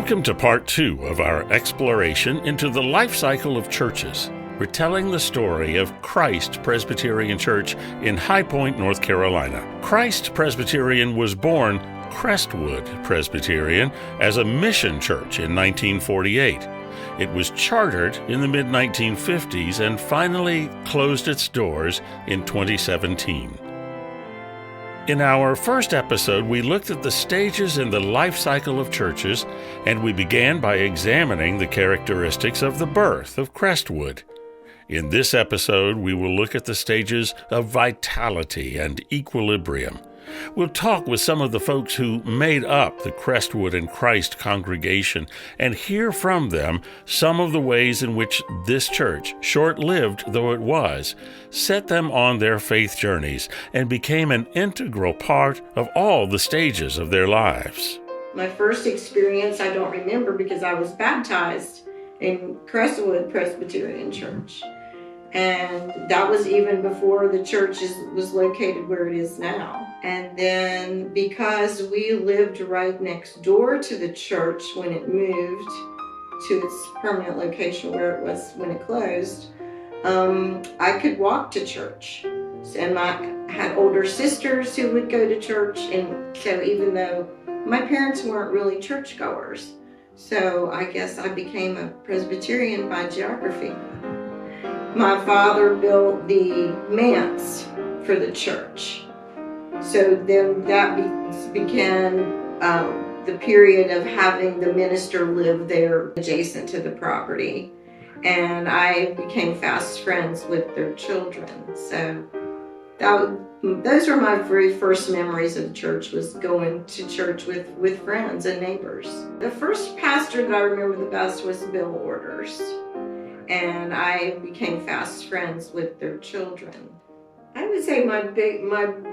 Welcome to part 2 of our exploration into the life cycle of churches. We're telling the story of Christ Presbyterian Church in High Point, North Carolina. Christ Presbyterian was born Crestwood Presbyterian as a mission church in 1948. It was chartered in the mid-1950s and finally closed its doors in 2017. In our first episode, we looked at the stages in the life cycle of churches, and we began by examining the characteristics of the birth of Crestwood. In this episode, we will look at the stages of vitality and equilibrium. We'll talk with some of the folks who made up the Crestwood and Christ congregation and hear from them some of the ways in which this church, short-lived though it was, set them on their faith journeys and became an integral part of all the stages of their lives. My first experience I don't remember because I was baptized in Crestwood Presbyterian Church. And that was even before the church was located where it is now. And then because we lived right next door to the church when it moved to its permanent location where it was when it closed, I could walk to church. And I had older sisters who would go to church. And so even though my parents weren't really churchgoers, so I guess I became a Presbyterian by geography. My father built the manse for the church. So then that began the period of having the minister live there adjacent to the property. And I became fast friends with their children. So those were my very first memories of the church, was going to church with friends and neighbors. The first pastor that I remember the best was Bill Orders. And I became fast friends with their children. I would say my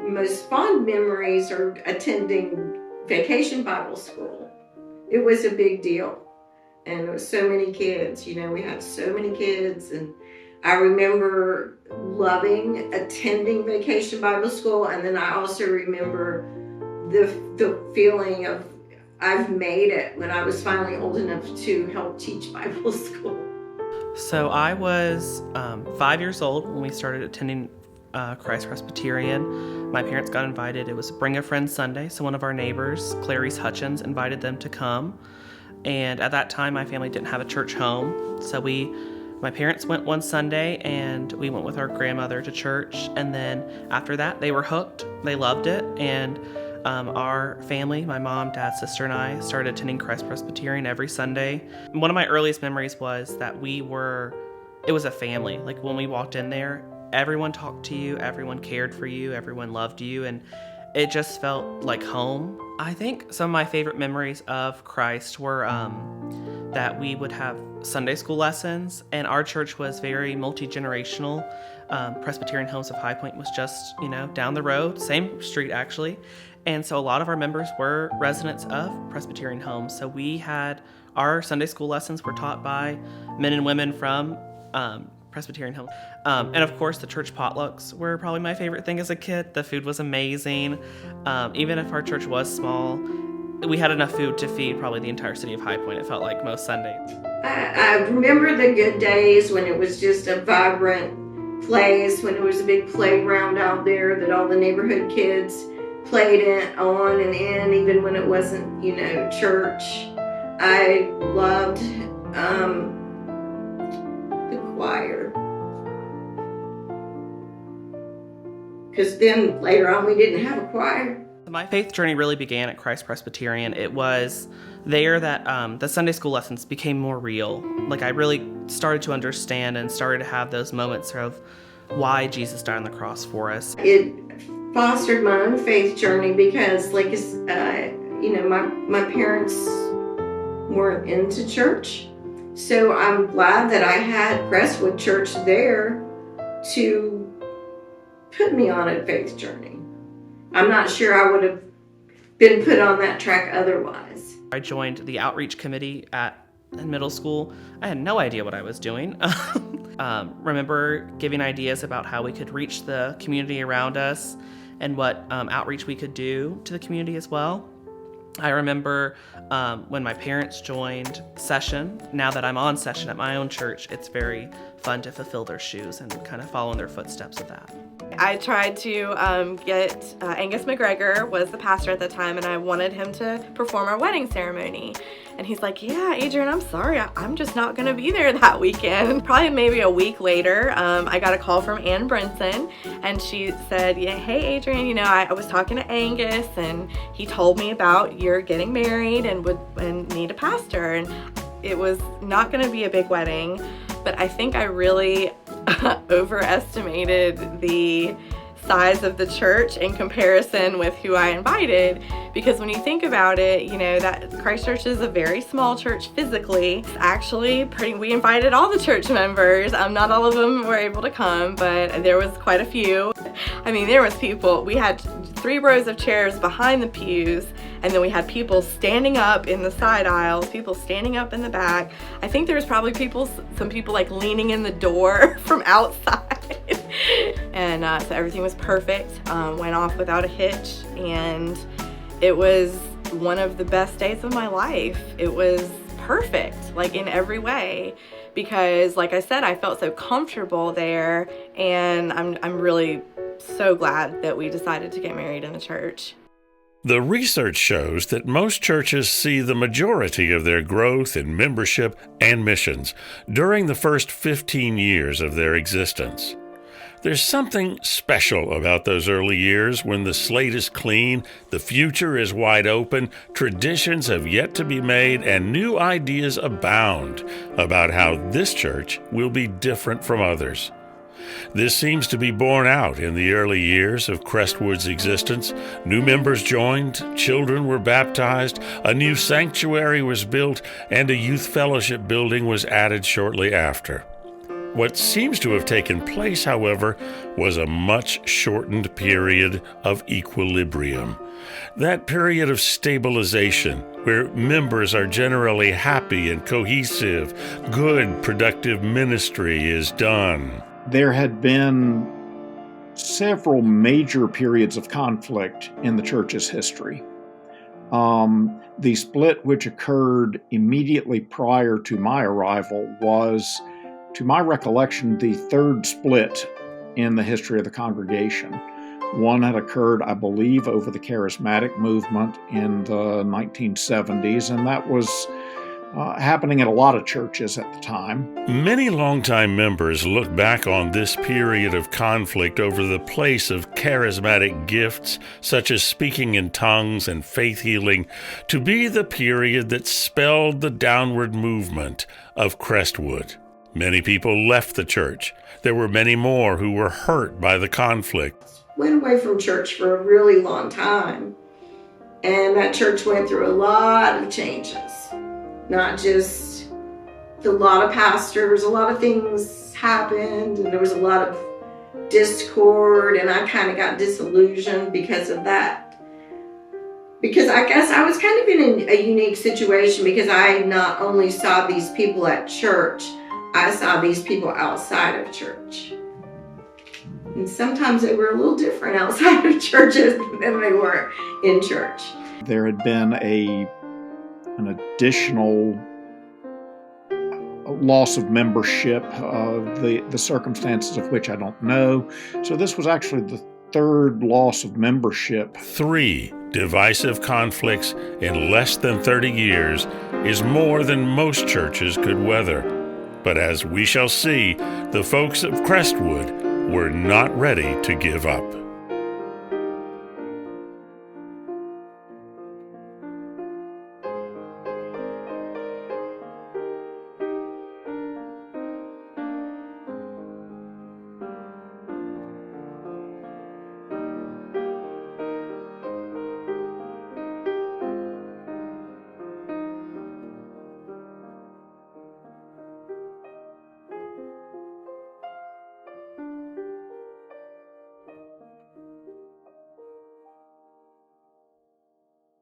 most fond memories are attending Vacation Bible School. It was a big deal. And it was so many kids. We had so many kids. And I remember loving attending Vacation Bible School. And then I also remember the feeling of I've made it when I was finally old enough to help teach Bible school. So I was 5 years old when we started attending Christ Presbyterian. My parents got invited. It was Bring a Friend Sunday, so one of our neighbors, Clarice Hutchins, invited them to come. And at that time, my family didn't have a church home. So my parents went one Sunday, and we went with our grandmother to church. And then after that, they were hooked. They loved it. And our family, my mom, dad, sister, and I started attending Christ Presbyterian every Sunday. One of my earliest memories was that it was a family. Like when we walked in there, everyone talked to you, everyone cared for you, everyone loved you, and it just felt like home. I think some of my favorite memories of Christ were that we would have Sunday school lessons, and our church was very multi-generational. Presbyterian Homes of High Point was just, down the road, same street actually. And so a lot of our members were residents of Presbyterian homes. So we had our Sunday school lessons were taught by men and women from Presbyterian homes. And of course, the church potlucks were probably my favorite thing as a kid. The food was amazing. Even if our church was small, we had enough food to feed probably the entire city of High Point, it felt like, most Sundays. I remember the good days when it was just a vibrant place, when there was a big playground out there that all the neighborhood kids played on and in, even when it wasn't, church. I loved the choir. Because then later on we didn't have a choir. My faith journey really began at Christ Presbyterian. It was there that the Sunday school lessons became more real. Like I really started to understand and started to have those moments of why Jesus died on the cross for us. It fostered my own faith journey because, my parents weren't into church. So I'm glad that I had Crestwood Church there to put me on a faith journey. I'm not sure I would have been put on that track otherwise. I joined the outreach committee in middle school. I had no idea what I was doing. Remember giving ideas about how we could reach the community around us and what outreach we could do to the community as well. I remember when my parents joined session. Now that I'm on session at my own church, it's very fun to fulfill their shoes and kind of follow in their footsteps of that. I tried to get Angus McGregor was the pastor at the time, and I wanted him to perform our wedding ceremony. And he's like, yeah, Adrian, I'm sorry, I'm just not going to be there that weekend. Probably maybe a week later, I got a call from Ann Brinson, and she said, yeah, hey, Adrian, I was talking to Angus, and he told me about you're getting married and would need a pastor. And it was not going to be a big wedding, but I think I really overestimated the size of the church in comparison with who I invited, because when you think about it, that Christ Church is a very small church physically. It's actually we invited all the church members. Not all of them were able to come, but there was quite a few. There was people. We had 3 rows of chairs behind the pews, and then we had people standing up in the side aisles, people standing up in the back. I think there was probably some people like leaning in the door from outside. And so everything was perfect, went off without a hitch, and it was one of the best days of my life. It was perfect, like in every way, because like I said, I felt so comfortable there, and I'm really so glad that we decided to get married in the church. The research shows that most churches see the majority of their growth in membership and missions during the first 15 years of their existence. There's something special about those early years when the slate is clean, the future is wide open, traditions have yet to be made, and new ideas abound about how this church will be different from others. This seems to be borne out in the early years of Crestwood's existence. New members joined, children were baptized, a new sanctuary was built, and a youth fellowship building was added shortly after. What seems to have taken place, however, was a much shortened period of equilibrium. That period of stabilization, where members are generally happy and cohesive, good, productive ministry is done. There had been several major periods of conflict in the church's history. The split which occurred immediately prior to my arrival was, to my recollection, the third split in the history of the congregation. One had occurred, I believe, over the charismatic movement in the 1970s, and that was happening at a lot of churches at the time. Many longtime members look back on this period of conflict over the place of charismatic gifts, such as speaking in tongues and faith healing, to be the period that spelled the downward movement of Crestwood. Many people left the church. There were many more who were hurt by the conflict. Went away from church for a really long time, and that church went through a lot of changes. Not just a lot of pastors, a lot of things happened, and there was a lot of discord, and I kind of got disillusioned because of that. Because I guess I was kind of in a unique situation, because I not only saw these people at church, I saw these people outside of church. And sometimes they were a little different outside of churches than they were in church. There had been an additional loss of membership, the circumstances of which I don't know. So this was actually the third loss of membership. 3 divisive conflicts in less than 30 years is more than most churches could weather. But as we shall see, the folks of Crestwood were not ready to give up.